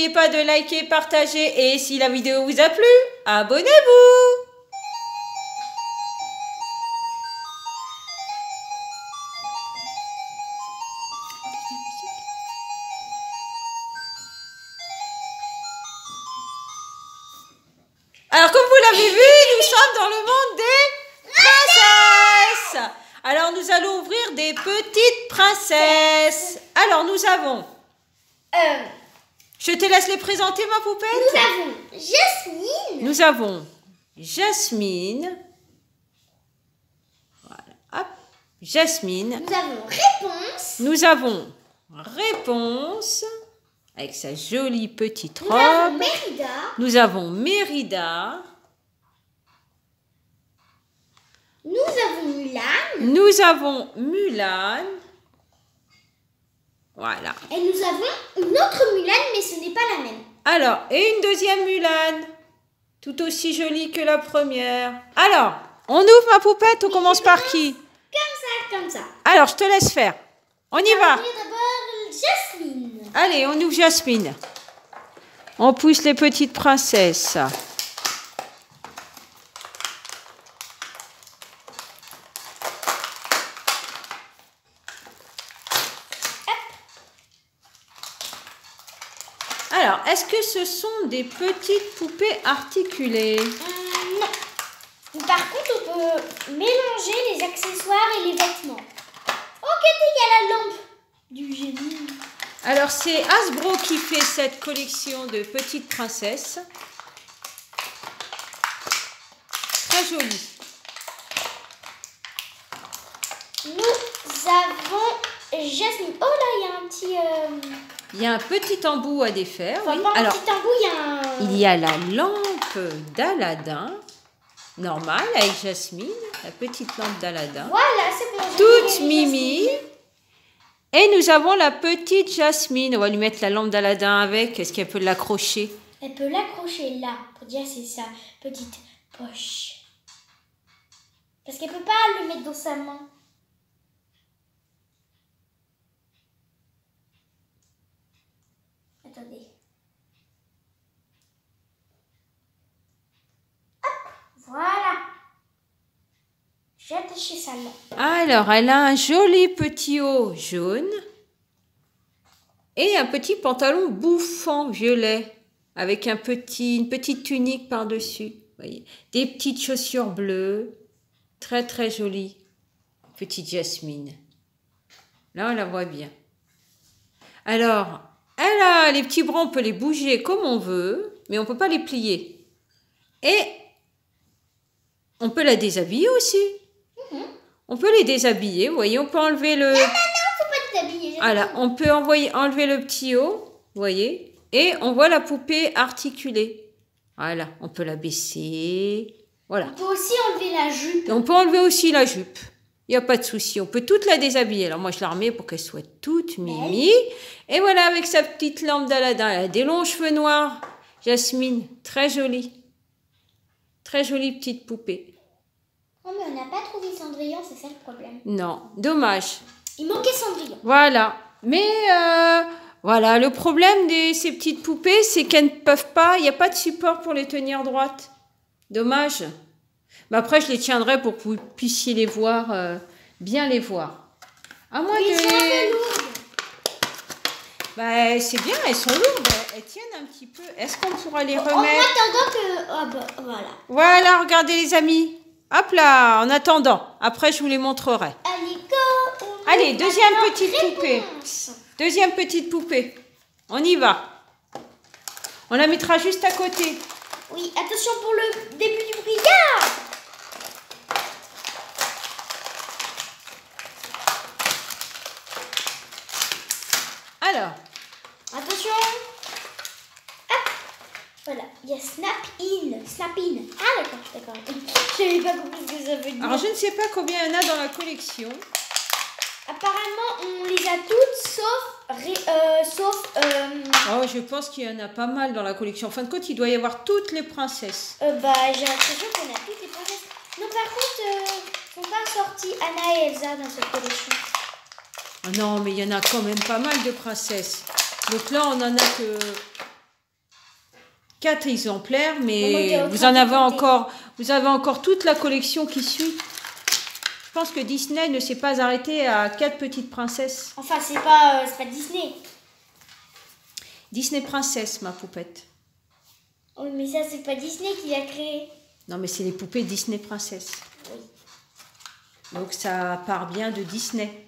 n'oubliez pas de liker, partager et si la vidéo vous a plu, abonnez-vous. Alors, comme vous l'avez vu, nous sommes dans le monde des princesses. Alors, nous allons ouvrir des petites princesses. Alors, nous avons... Je te laisse les présenter, ma poupette. Nous avons Jasmine. Nous avons Jasmine. Voilà, hop, Jasmine. Nous avons Réponse. Nous avons Réponse. Avec sa jolie petite robe. Nous avons Mérida. Nous avons Mérida. Nous avons Mulan. Nous avons Mulan. Voilà. Et nous avons une autre Mulan, mais ce n'est pas la même. Alors, et une deuxième Mulan. Tout aussi jolie que la première. Alors, on ouvre ma poupette, on commence par qui? Comme ça. Alors, je te laisse faire. On y va. On va ouvrir d'abord Jasmine. Allez, on ouvre Jasmine. On pousse les petites princesses. Alors, est-ce que ce sont des petites poupées articulées? Non. Par contre, on peut mélanger les accessoires et les vêtements. Oh, regardez, il y a la lampe du génie. Alors, c'est Hasbro qui fait cette collection de petites princesses. Très jolie. Nous avons Jasmine. Oh là, il y a un petit... Il y a un petit embout à défaire. Enfin, Oui. pas un Alors, petit embout, il y a un... il y a la lampe d'Aladin, normale, avec Jasmine, la petite lampe d'Aladin. Voilà, c'est bon. Toute mimi. Et nous avons la petite Jasmine. On va lui mettre la lampe d'Aladin avec. Est-ce qu'elle peut l'accrocher? Elle peut l'accrocher là, pour dire c'est sa petite poche. Parce qu'elle peut pas le mettre dans sa main. Attendez. Hop, voilà. J'ai attaché ça là. Alors, elle a un joli petit haut jaune et un petit pantalon bouffant violet avec une petite tunique par-dessus. Voyez, des petites chaussures bleues, très très jolies. Petite Jasmine. Là, on la voit bien. Alors, elle a les petits bras, on peut les bouger comme on veut, mais on ne peut pas les plier. Et on peut la déshabiller aussi. On peut les déshabiller, vous voyez, on peut enlever le... Non, faut pas t'habiller. Voilà, on peut enlever le petit haut, vous voyez, et on voit la poupée articulée. Voilà, on peut la baisser, voilà. On peut aussi enlever la jupe. Et on peut enlever aussi la jupe, il n'y a pas de souci, on peut toute la déshabiller. Alors moi, je la remets pour qu'elle soit toute mimi. Et voilà, avec sa petite lampe d'Aladin, elle a des longs cheveux noirs. Jasmine, très jolie. Très jolie petite poupée. Oh, mais on n'a pas trouvé Cendrillon, c'est ça le problème. Non, dommage. Il manquait Cendrillon. Voilà. Mais voilà, le problème de ces petites poupées, c'est qu'elles ne peuvent pas, il n'y a pas de support pour les tenir droites. Dommage. Mais après, je les tiendrai pour que vous puissiez les voir, bien les voir. À moins Ils de... sont un peu lourdes. Bah, c'est bien, elles sont lourdes, elles tiennent un petit peu. Est-ce qu'on pourra les En remettre? attendant que... Oh, bah, voilà. Voilà, regardez les amis. Hop là, en attendant. Après, je vous les montrerai. Allez, go. Allez, deuxième petite Réponse. poupée. Deuxième petite poupée. On y va. On la mettra juste à côté. Oui, attention pour le début du brouillard. Alors, Attention. Hop. Voilà, il y a Snap In. Snap In. Ah, d'accord. Je n'avais pas compris ce que ça veut dire. alors je ne sais pas combien il y en a dans la collection. Apparemment, on les a toutes, sauf Oh, je pense qu'il y en a pas mal dans la collection. En fin de compte, il doit y avoir toutes les princesses. bah, j'ai l'impression qu'on a toutes les princesses. Non, par contre, sont pas sorties Anna et Elsa dans cette collection. Oh non, mais il y en a quand même pas mal de princesses. Donc là, on en a que 4 exemplaires, Maman, mais t'es en vous train en de avez compter. encore, vous avez encore toute la collection qui suit. Je pense que Disney ne s'est pas arrêté à 4 petites princesses. Enfin, c'est pas Disney. Disney Princesse, ma poupette. Oui, mais ça, c'est pas Disney qui l'a créé. Non, mais c'est les poupées Disney Princesse. Oui. Donc ça part bien de Disney.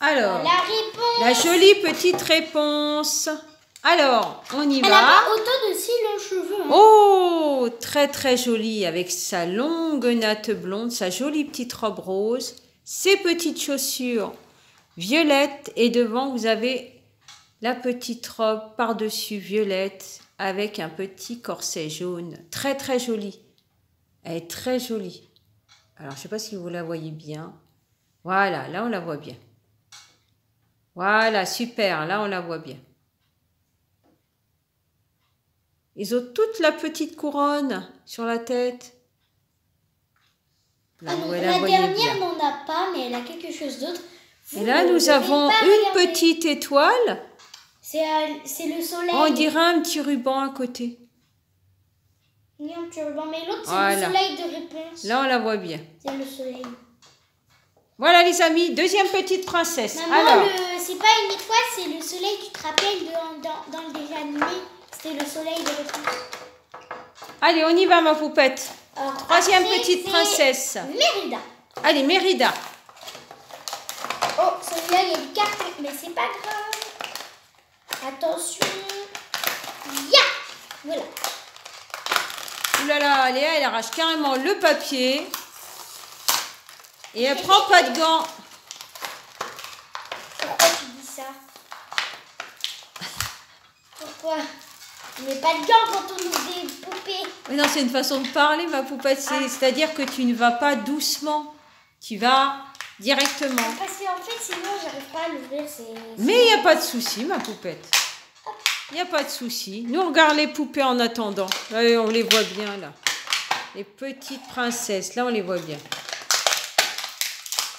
Alors, La réponse. la jolie petite réponse. Alors, on y Elle a va. pas autant de si longs cheveux. Hein. Oh, très très jolie avec sa longue natte blonde, sa jolie petite robe rose, ses petites chaussures violettes et devant vous avez la petite robe par-dessus violette avec un petit corset jaune. Très très jolie. Elle est très jolie. Alors, je ne sais pas si vous la voyez bien. Voilà, là on la voit bien. Voilà, super, là on la voit bien. Ils ont toute la petite couronne sur la tête. Là, vous la La voyez dernière bien. n'en a pas, mais elle a quelque chose d'autre. Et là, nous avons une petite étoile. C'est le soleil. On dirait un petit ruban à côté. Oui, un petit ruban, mais l'autre, c'est Voilà. le soleil de réponse. Là, on la voit bien. C'est le soleil. Voilà, les amis, deuxième petite princesse. Maman, Alors, c'est pas une étoile, c'est le soleil. Tu te rappelles dans le dessin animé, c'était le soleil de réponse. allez, on y va, ma poupette. Alors, Troisième après, petite c'est princesse. Mérida. Allez, Mérida. Oh, celui-là, il y a du carton, mais c'est pas grave. Attention. Ya! Voilà. Ouh là là, Léa, elle arrache carrément le papier. Et elle prend pas de gants. Pourquoi tu dis ça? Pourquoi? On met pas de gants quand on ouvre des poupées. Mais non, c'est une façon de parler, ma poupette. C'est-à-dire que tu ne vas pas doucement. Tu vas directement. Parce qu'en fait, sinon, j'arrive pas à l'ouvrir. Mais il n'y a pas de souci, ma poupette. Il n'y a pas de souci. Nous, on regarde les poupées en attendant. Là, on les voit bien, là. Les petites princesses, là, on les voit bien.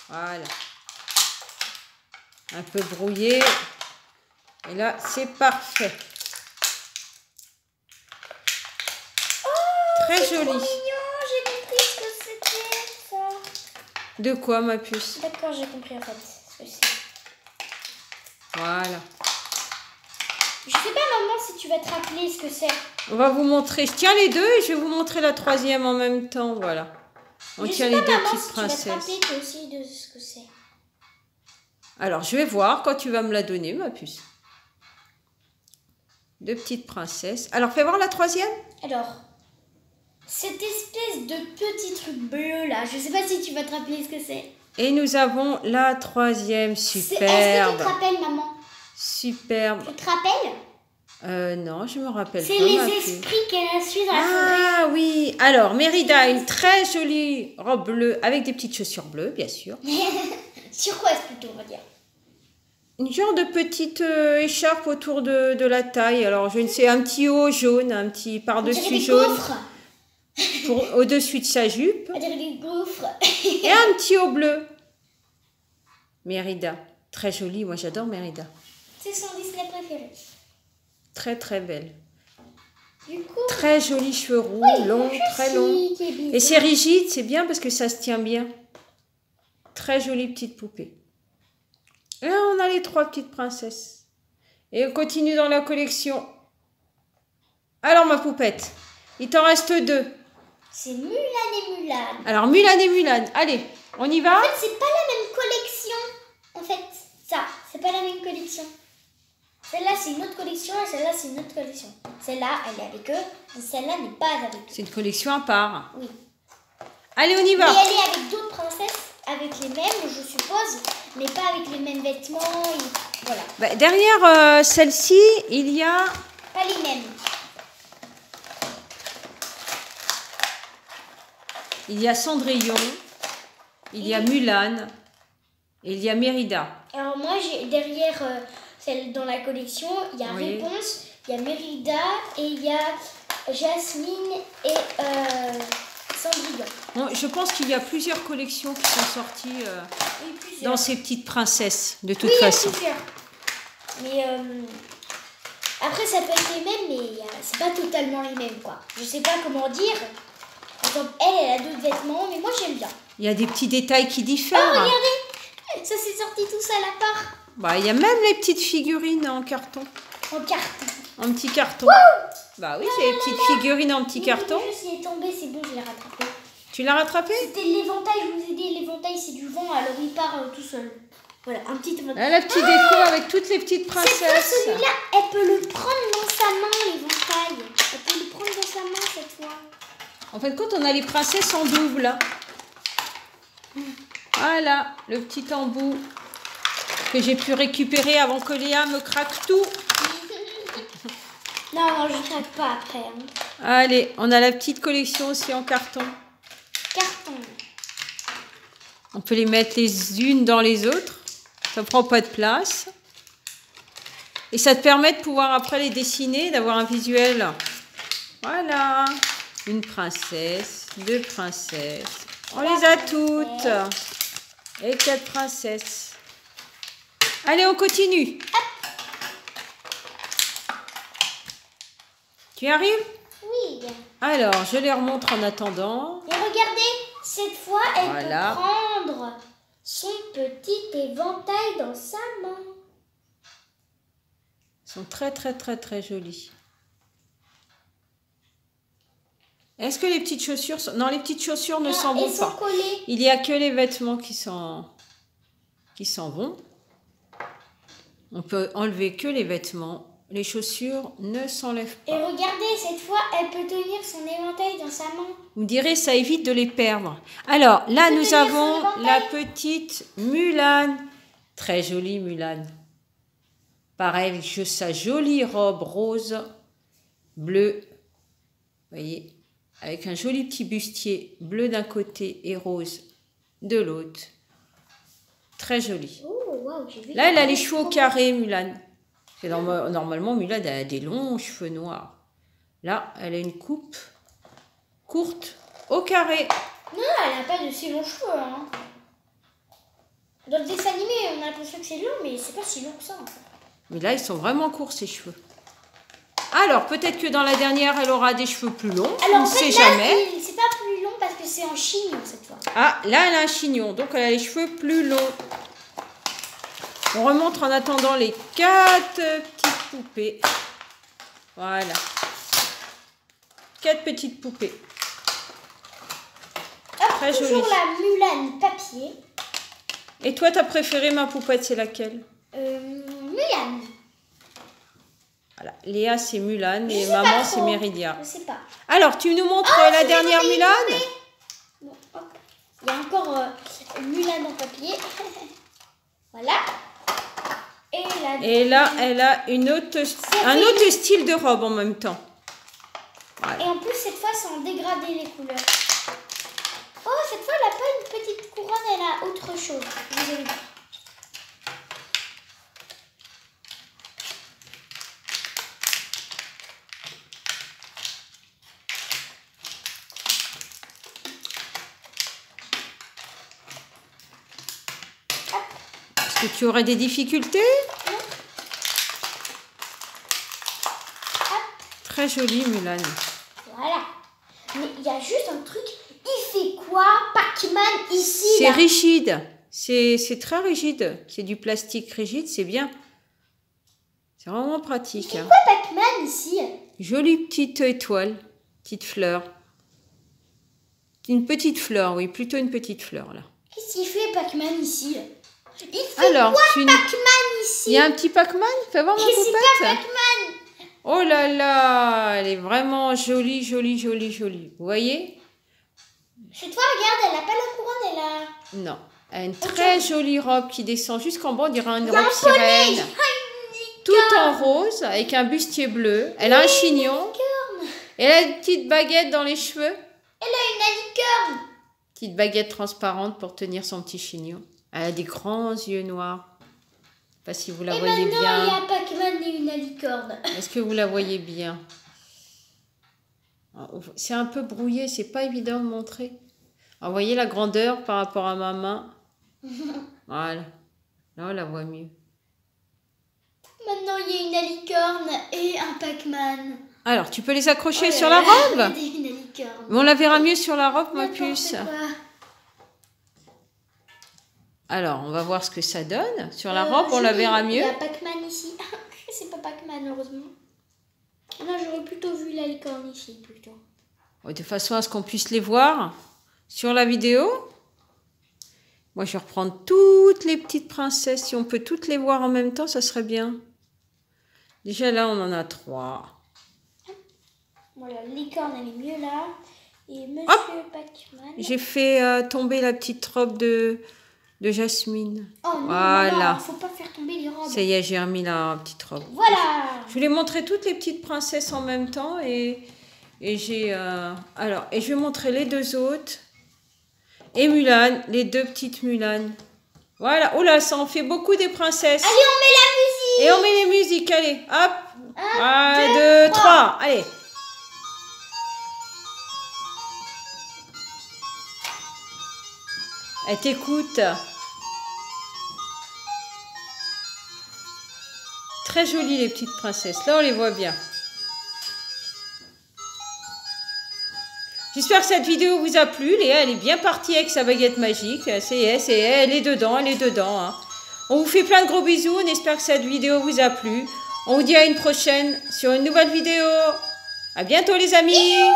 Voilà. Un peu brouillé. Et là, c'est parfait. Très joli. Trop mignon, j'ai compris ce que c'était, ça. De quoi, ma puce? D'accord, j'ai compris, en fait, ce que c'est. Voilà. Je sais pas, maman, si tu vas te rappeler ce que c'est. On va vous montrer. Je tiens les deux et je vais vous montrer la troisième en même temps. Voilà. On Je tient sais les pas, deux maman, petites si tu vas te princesses. rappeler toi aussi de ce que c'est. Alors, je vais voir quand tu vas me la donner, ma puce. Deux petites princesses. Alors, fais voir la troisième. Alors, cette espèce de petit truc bleu là, je sais pas si tu vas te rappeler ce que c'est. Et nous avons la troisième. Est-ce que tu Superbe. te rappelles, maman? Superbe. Tu te rappelles? Non, je me rappelle C'est pas. les ma puce. esprits qu'elle a su dans la forêt. Ah oui. Alors, Mérida a une très jolie robe bleue avec des petites chaussures bleues, bien sûr. Sur quoi est-ce plutôt, on va dire? Une genre de petite écharpe autour de la taille. Alors, je ne sais, un petit haut jaune, un petit On dirait par-dessus des jaune gaufres. au-dessus de sa jupe. On dirait des gaufres. Et un petit haut bleu. Mérida. Très jolie. Moi, j'adore Mérida. C'est son Disney préféré. Très, très belle. Du coup, Très jolis cheveux roux, longs, très longs. qui est bizarre. Et c'est rigide, c'est bien parce que ça se tient bien. Très jolie petite poupée. Et là, on a les trois petites princesses. Et on continue dans la collection. Alors, ma poupette, il t'en reste deux. C'est Mulan et Mulan. Alors, Mulan et Mulan. Allez, on y va? En fait, c'est pas la même collection. En fait, ça, c'est pas la même collection. Celle-là, c'est une autre collection et celle-là, c'est une autre collection. Celle-là, elle est avec eux et celle-là n'est pas avec eux. C'est une collection à part. Oui. Allez, on y Et va. elle est avec d'autres princesses, avec les mêmes, je suppose, mais pas avec les mêmes vêtements. Et voilà. Bah, derrière celle-ci, il y a... Pas les mêmes. Il y a Cendrillon, il y a Mulan, et il y a Mérida. Alors moi, j'ai derrière celle dans la collection, il y a Oui. Réponse, il y a Mérida et il y a Jasmine et Cendrillon. Bon, je pense qu'il y a plusieurs collections qui sont sorties Oui, plusieurs. dans ces petites princesses, de toute Oui, il y a façon. plusieurs. Mais Après, ça peut être les mêmes, mais c'est pas totalement les mêmes, quoi. Je sais pas comment dire. Par exemple, elle a d'autres vêtements, mais moi, j'aime bien. Il y a des petits détails qui diffèrent. Oh, regardez! Ça s'est sorti tout seul à part. Bah, il y a même les petites figurines en carton. En carton. En petit carton. Wouh! Bah oui, c'est les petites figurines en petit carton. Je suis tombée, c'est bon, je l'ai rattrapé. Tu l'as rattrapé? C'était l'éventail, je vous ai dit, l'éventail, c'est du vent, alors il part tout seul. Voilà, un petit éventail. Là, la petite déco avec toutes les petites Cette fois, princesses. celui-là, elle peut le prendre dans sa main, l'éventail. Elle peut le prendre dans sa main cette fois. En fait, quand on a les princesses en double, là. Voilà, le petit embout que j'ai pu récupérer avant que Léa me craque tout. Non, je craque pas après. Hein. Allez, on a la petite collection aussi en carton. Carton. On peut les mettre les unes dans les autres. Ça prend pas de place. Et ça te permet de pouvoir après les dessiner, d'avoir un visuel. Voilà. Une princesse, deux princesses. On les a toutes. Et 4 princesses. Allez, on continue. Tu y arrives? Oui. Alors, je les remontre en attendant. Et regardez, cette fois, elle Voilà. peut prendre son petit éventail dans sa main. Ils sont très, très, très, très jolis. Est-ce que les petites chaussures sont... Non, les petites chaussures ne s'en vont Elles sont pas. collées. Il n'y a que les vêtements qui s'en vont. On peut enlever que les vêtements. Les chaussures ne s'enlèvent Et pas. regardez, cette fois, elle peut tenir son éventail dans sa main. Vous me direz, ça évite de les perdre. Alors, là, peut nous tenir avons son éventail. la petite Mulan. Très jolie Mulan. Pareil, avec sa jolie robe rose, bleue. Vous voyez, avec un joli petit bustier bleu d'un côté et rose de l'autre. Très jolie. Oh, waouh, j'ai vu. Là, elle a les cheveux au carré, Mulan. Normalement, Mulan elle a des longs cheveux noirs. Là, elle a une coupe courte au carré. Non, elle n'a pas de si longs cheveux. Hein. Dans le dessin animé, on a l'impression que c'est long, mais c'est pas si long que ça. En fait. Mais là, ils sont vraiment courts, ses cheveux. Alors, peut-être que dans la dernière, elle aura des cheveux plus longs. Alors, on ne en fait, sait là, jamais. c'est pas plus long parce que c'est en chignon cette fois. Ah, là, elle a un chignon. Donc, elle a les cheveux plus longs. On remonte en attendant les 4 petites poupées. Voilà. 4 petites poupées. Hop, Très toujours jolie. la Mulan papier. Et toi, ta préférée, ma poupette, c'est laquelle? Mulan. Voilà. Léa, c'est Mulan Je et sais pas maman, trop. c'est Méridia. Je sais pas. Alors, tu nous montres la c'est dernière Méridia. Mulan? Bon, hop. Il y a encore Mulan en papier. Voilà. Et là, elle a un autre style de robe en même temps. Et en plus, cette fois, c'est en dégradé les couleurs. Oh, cette fois, elle n'a pas une petite couronne, elle a autre chose. Vous allez voir. Est-ce que tu aurais des difficultés? Très jolie Mulan. Voilà. Mais il y a juste un truc. Il fait quoi, Pac-Man, ici C'est là rigide. C'est très rigide. C'est du plastique rigide, c'est bien. C'est vraiment pratique. Il fait Hein. quoi, Pac-Man, ici Jolie petite étoile, petite fleur. Une petite fleur, oui, plutôt une petite fleur là. Qu'est-ce qu'il fait, Pac-Man, ici Il fait Alors, quoi, tu... Pac-Man, ici Il y a un petit Pac-Man? Fais voir ma Mais c'est pas poupette. Pac-Man. Oh là là, elle est vraiment jolie, jolie, jolie, jolie. Vous voyez? Cette fois, regarde, elle n'a pas la couronne, elle a... Non. Elle a une très jolie robe qui descend jusqu'en bas, on dirait une Il y a robe un poney, sirène. il y a une Tout en rose, avec un bustier bleu. Elle a un chignon. licorne. Et elle a une petite baguette dans les cheveux. Elle a une licorne. Petite baguette transparente pour tenir son petit chignon. Elle a des grands yeux noirs. Je ne sais pas si vous la Et voyez maintenant, bien. il y a Pac-Man et une licorne. Est-ce que vous la voyez bien? C'est un peu brouillé, c'est pas évident de montrer. Alors, vous voyez la grandeur par rapport à ma main? Voilà. Là, on la voit mieux. Maintenant, il y a une alicorne et un Pac-Man. Alors, tu peux les accrocher Oh sur là la là, robe? il y a une alicorne. Mais on la verra mieux sur la robe, ma N'importe puce. quoi. Alors, on va voir ce que ça donne. Sur la robe, on la verra Il mieux. y a Pac-Man ici. C'est pas Pac-Man, heureusement. Non, j'aurais plutôt vu la licorne ici, plutôt. De façon à ce qu'on puisse les voir sur la vidéo. Moi, je vais reprendre toutes les petites princesses. Si on peut toutes les voir en même temps, ça serait bien. Déjà, là, on en a 3. Voilà, la licorne, elle est mieux là. Et Monsieur Pac-Man. J'ai fait tomber la petite robe de Jasmine. Oh non, Voilà. non, faut pas faire tomber les robes. Ça y est, j'ai remis la petite robe. Voilà. Je voulais montrer toutes les petites princesses en même temps et j'ai alors et je vais montrer les 2 autres et Mulan, les 2 petites Mulan. Voilà. Oh là, ça en fait beaucoup des princesses. Allez, on met la musique. Et on met les musiques, allez, hop. 1, 2, 3, allez. Elle t'écoute. Très jolies les petites princesses. Là, on les voit bien. J'espère que cette vidéo vous a plu. Léa, elle est bien partie avec sa baguette magique. Elle est dedans, hein. On vous fait plein de gros bisous. On espère que cette vidéo vous a plu. On vous dit à une prochaine sur une nouvelle vidéo. À bientôt les amis. Bisous.